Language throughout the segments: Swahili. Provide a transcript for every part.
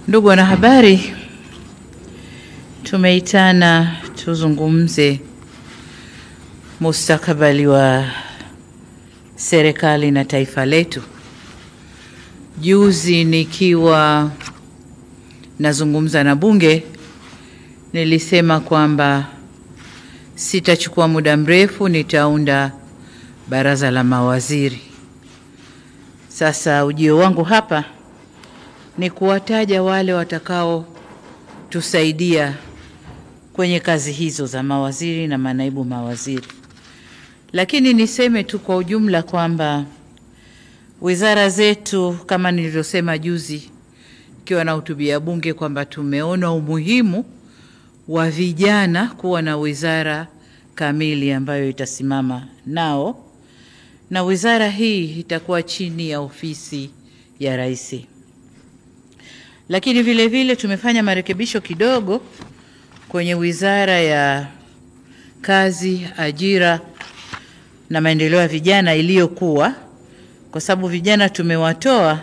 Ndugu wanahabari, tumeitana tuzungumze mustakabali wa serikali na taifa letu. Juzi nikiwa nazungumza na bunge, nilisema kwamba sitachukua muda mrefu nitaunda baraza la mawaziri. Sasa ujio wangu hapa ni kuwataja wale watakao tusaidia kwenye kazi hizo za mawaziri na manaibu mawaziri. Lakini niseme tu kwa ujumla kwamba wizara zetu, kama nilivyosema juzi nikiwa nahutubia bunge, kwamba tumeona umuhimu wa vijana kuwa na wizara kamili ambayo itasimama nao, na wizara hii itakuwa chini ya ofisi ya Rais. Lakini vile vile tumefanya marekebisho kidogo kwenye wizara ya kazi, ajira na maendeleo ya vijana iliyokuwa, kwa sababu vijana tumewatoa.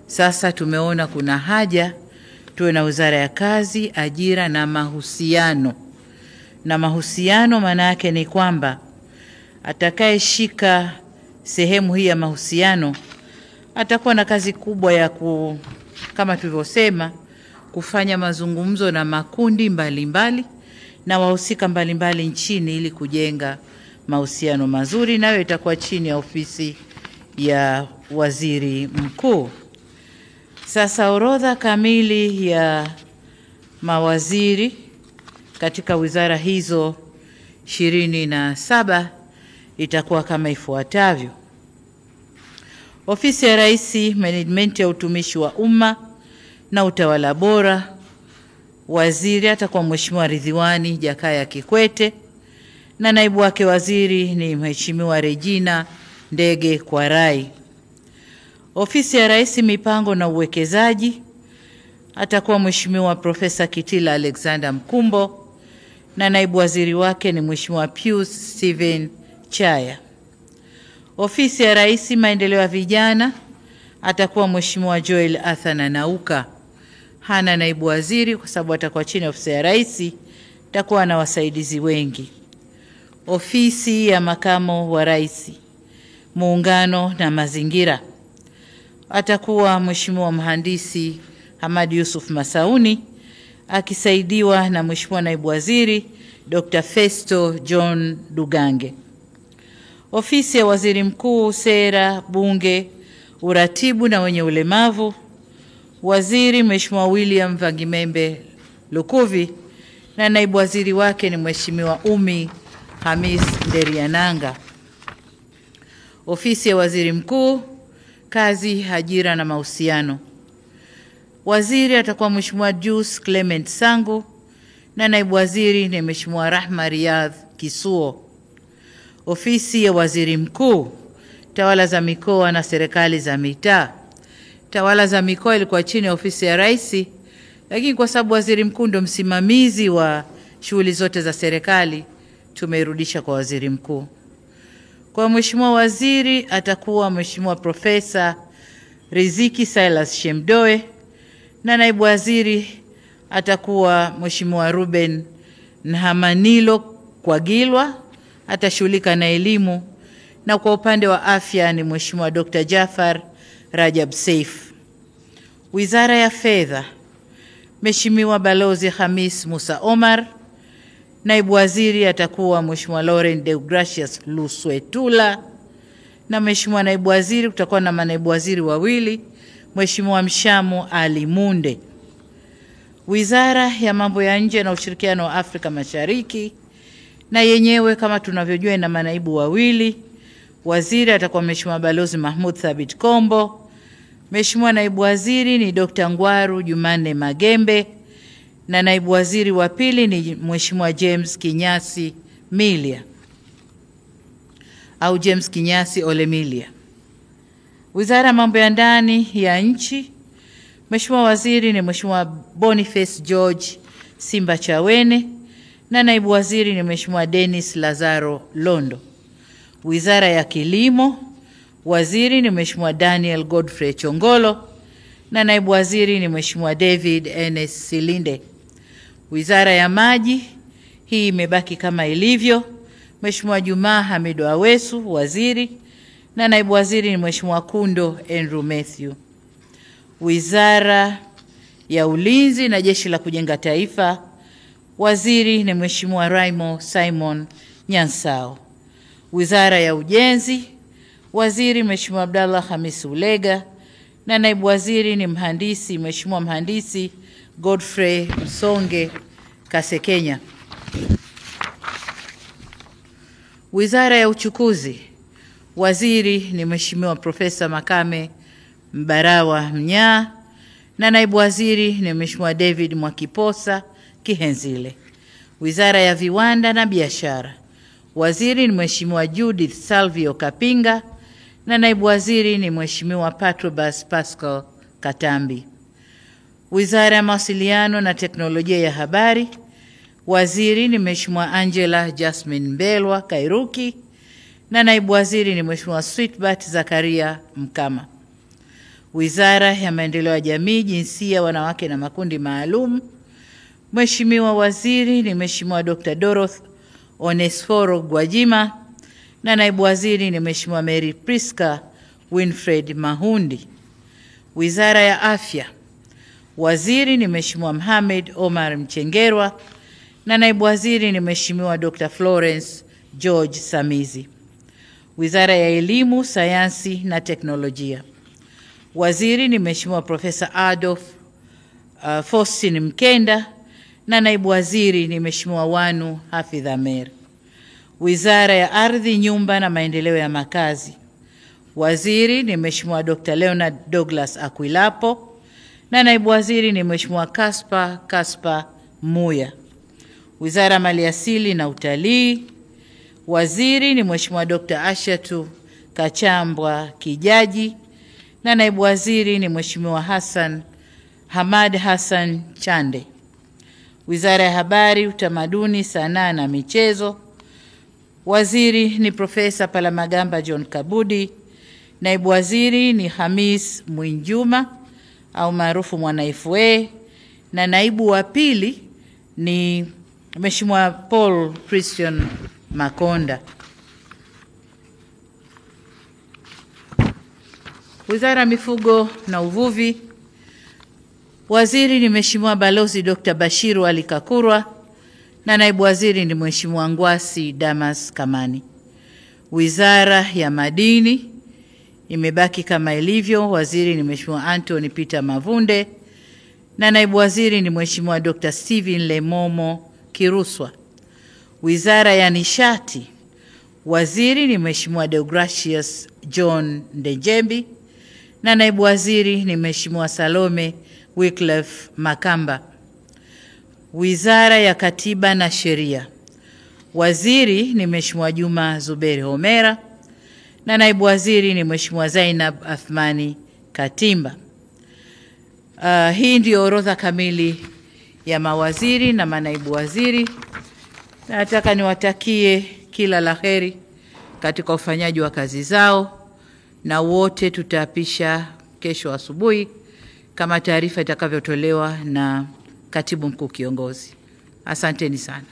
Sasa tumeona kuna haja tuwe na wizara ya kazi, ajira na mahusiano. Na mahusiano maana yake ni kwamba atakayeshika sehemu hii ya mahusiano atakuwa na kazi kubwa ya kama tulivyosema, kufanya mazungumzo na makundi mbalimbali na wahusika mbalimbali nchini ili kujenga mahusiano mazuri, nayo itakuwa chini ya ofisi ya waziri mkuu. Sasa orodha kamili ya mawaziri katika wizara hizo 27 itakuwa kama ifuatavyo: Ofisi ya Rais, Management ya utumishi wa umma na utawala bora. Waziri atakuwa Mheshimiwa Ridhiwani Jakaya Kikwete na naibu wake waziri ni Mheshimiwa Regina Ndege Kwarai. Ofisi ya Rais, Mipango na Uwekezaji, atakuwa Mheshimiwa Profesa Kitila Alexander Mkumbo na naibu waziri wake ni Mheshimiwa Pius Steven Chaya. Ofisi ya Rais, Maendeleo ya Vijana, atakuwa Mheshimiwa Joel Athana Nauka. Hana naibu waziri kwa sababu atakuwa chini ya ofisi ya Rais, atakuwa na wasaidizi wengi. Ofisi ya Makamo wa Rais, Muungano na Mazingira, atakuwa Mheshimiwa Mhandisi Hamad Yusuf Masauni akisaidiwa na Mheshimiwa Naibu Waziri Dr. Festo John Dugange. Ofisi ya Waziri Mkuu, Sera, Bunge, Uratibu na wenye ulemavu, waziri Mheshimiwa William Vangimembe Lukuvi na naibu waziri wake ni Mheshimiwa Umi Hamis Nderiananga. Ofisi ya Waziri Mkuu, Kazi, Ajira na Mahusiano, waziri atakuwa Mheshimiwa Jus Clement Sangu na naibu waziri ni Mheshimiwa Rahma Riyadh Kisuo. Ofisi ya Waziri Mkuu, Tawala za Mikoa na Serikali za Mitaa. Tawala za Mikoa ilikuwa chini ya ofisi ya Rais, lakini kwa sababu Waziri Mkuu ndo msimamizi wa shughuli zote za serikali, tumeirudisha kwa Waziri Mkuu. Kwa Mheshimiwa Waziri atakuwa Mheshimiwa Profesa Riziki Silas Shemdoe na naibu waziri atakuwa Mheshimiwa Ruben Nhamanilo Kwagilwa, atashughulika na elimu, na kwa upande wa afya ni Mheshimiwa Dr. Jafar Rajab Saif. Wizara ya Fedha, Mheshimiwa Balozi Hamis Musa Omar, naibu waziri atakuwa Mheshimiwa Laurent Deogracius Luswetula na Mheshimiwa naibu waziri, kutakuwa na manaibu waziri wawili, Mheshimiwa Mshamu Ali Munde. Wizara ya Mambo ya Nje na Ushirikiano wa Afrika Mashariki, na yenyewe kama tunavyojua ina manaibu wawili. Waziri atakuwa Mheshimiwa Balozi Mahmud Thabit Kombo. Mheshimiwa naibu waziri ni Dr. Ngwaru Jumanne Magembe na naibu waziri wa pili ni Mheshimiwa James Kinyasi Milia au James Kinyasi Olemilia. Wizara ya Mambo ya Ndani ya Nchi, Mheshimiwa waziri ni Mheshimiwa Boniface George Simba Chawene na naibu waziri ni Mheshimiwa Dennis Lazaro Londo. Wizara ya Kilimo, waziri ni Mheshimiwa Daniel Godfrey Chongolo na naibu waziri ni Mheshimiwa David N.S. Silinde. Wizara ya Maji hii imebaki kama ilivyo. Mheshimiwa Juma Hamidu Awesu waziri, na naibu waziri ni Mheshimiwa Kundo Andrew Mathew. Wizara ya Ulinzi na Jeshi la Kujenga Taifa, waziri ni Mheshimiwa Raimo Simon Nyansao. Wizara ya Ujenzi, waziri Mheshimiwa Abdallah Hamisi Ulega, na naibu waziri ni Mheshimiwa Mhandisi Godfrey Msonge Kasekenya. Wizara ya Uchukuzi, waziri ni Mheshimiwa Profesa Makame Mbarawa Mnyaa, na naibu waziri ni Mheshimiwa David Mwakiposa Kihenzile. Wizara ya Viwanda na Biashara, waziri ni Mheshimiwa Judith Salvio Kapinga, na naibu waziri ni Mheshimiwa Patrobas Pascal Katambi. Wizara ya Mawasiliano na Teknolojia ya Habari, waziri ni Mheshimiwa Angela Jasmine Mbelwa Kairuki, na naibu waziri ni Mheshimiwa Sweetbat Zakaria Mkama. Wizara ya Maendeleo ya Jamii, Jinsia, Wanawake na Makundi Maalum, Mheshimiwa waziri ni Mheshimiwa Dr. Dorothy Onesforo Gwajima, na naibu waziri ni Mheshimiwa Mary Priska Winfred Mahundi. Wizara ya Afya, waziri ni Mheshimiwa Mohamed Omar Mchengerwa, na naibu waziri ni Mheshimiwa Dr. Florence George Samizi. Wizara ya Elimu, Sayansi na Teknolojia, waziri ni Mheshimiwa Profesa Adolf Faustin Mkenda, na naibu waziri ni Mheshimiwa Wanu Hafidh Amer. Wizara ya Ardhi, Nyumba na Maendeleo ya Makazi, waziri ni Mheshimiwa Dr. Leonard Douglas Akwilapo, na naibu waziri ni Mheshimiwa Kaspa Muya. Wizara ya Maliasili na Utalii, waziri ni Mheshimiwa Dr. Ashatu Kachambwa Kijaji, na naibu waziri ni Mheshimiwa Hamad Hassan Chande. Wizara ya Habari, Utamaduni, Sanaa na Michezo, waziri ni Profesa Palamagamba John Kabudi, naibu waziri ni Hamis Mwinjuma au maarufu Mwana FA, na naibu wa pili ni Mheshimiwa Paul Christian Makonda. Wizara ya Mifugo na Uvuvi, waziri ni Mheshimiwa Balozi Dr. Bashiru Ali Kakurwa, na naibu waziri ni Mheshimiwa Ngwasi Damas Kamani. Wizara ya Madini imebaki kama ilivyo, waziri ni Mheshimiwa Anthony Peter Mavunde, na naibu waziri ni Mheshimiwa Dr. Steven Lemomo Kiruswa. Wizara ya Nishati, waziri ni Mheshimiwa Deogracius John Ndejembi, na naibu waziri ni Mheshimiwa Salome Wycliffe Makamba. Wizara ya Katiba na Sheria, waziri ni Mheshimiwa Juma Zuberi Homera, na naibu waziri ni Mheshimiwa Zainab Athmani Katimba. Hii ndio orodha kamili ya mawaziri na manaibu waziri. Nataka niwatakie kila laheri katika ufanyaji wa kazi zao, na wote tutaapisha kesho asubuhi kama taarifa itakavyotolewa na Katibu Mkuu Kiongozi. Asanteni sana.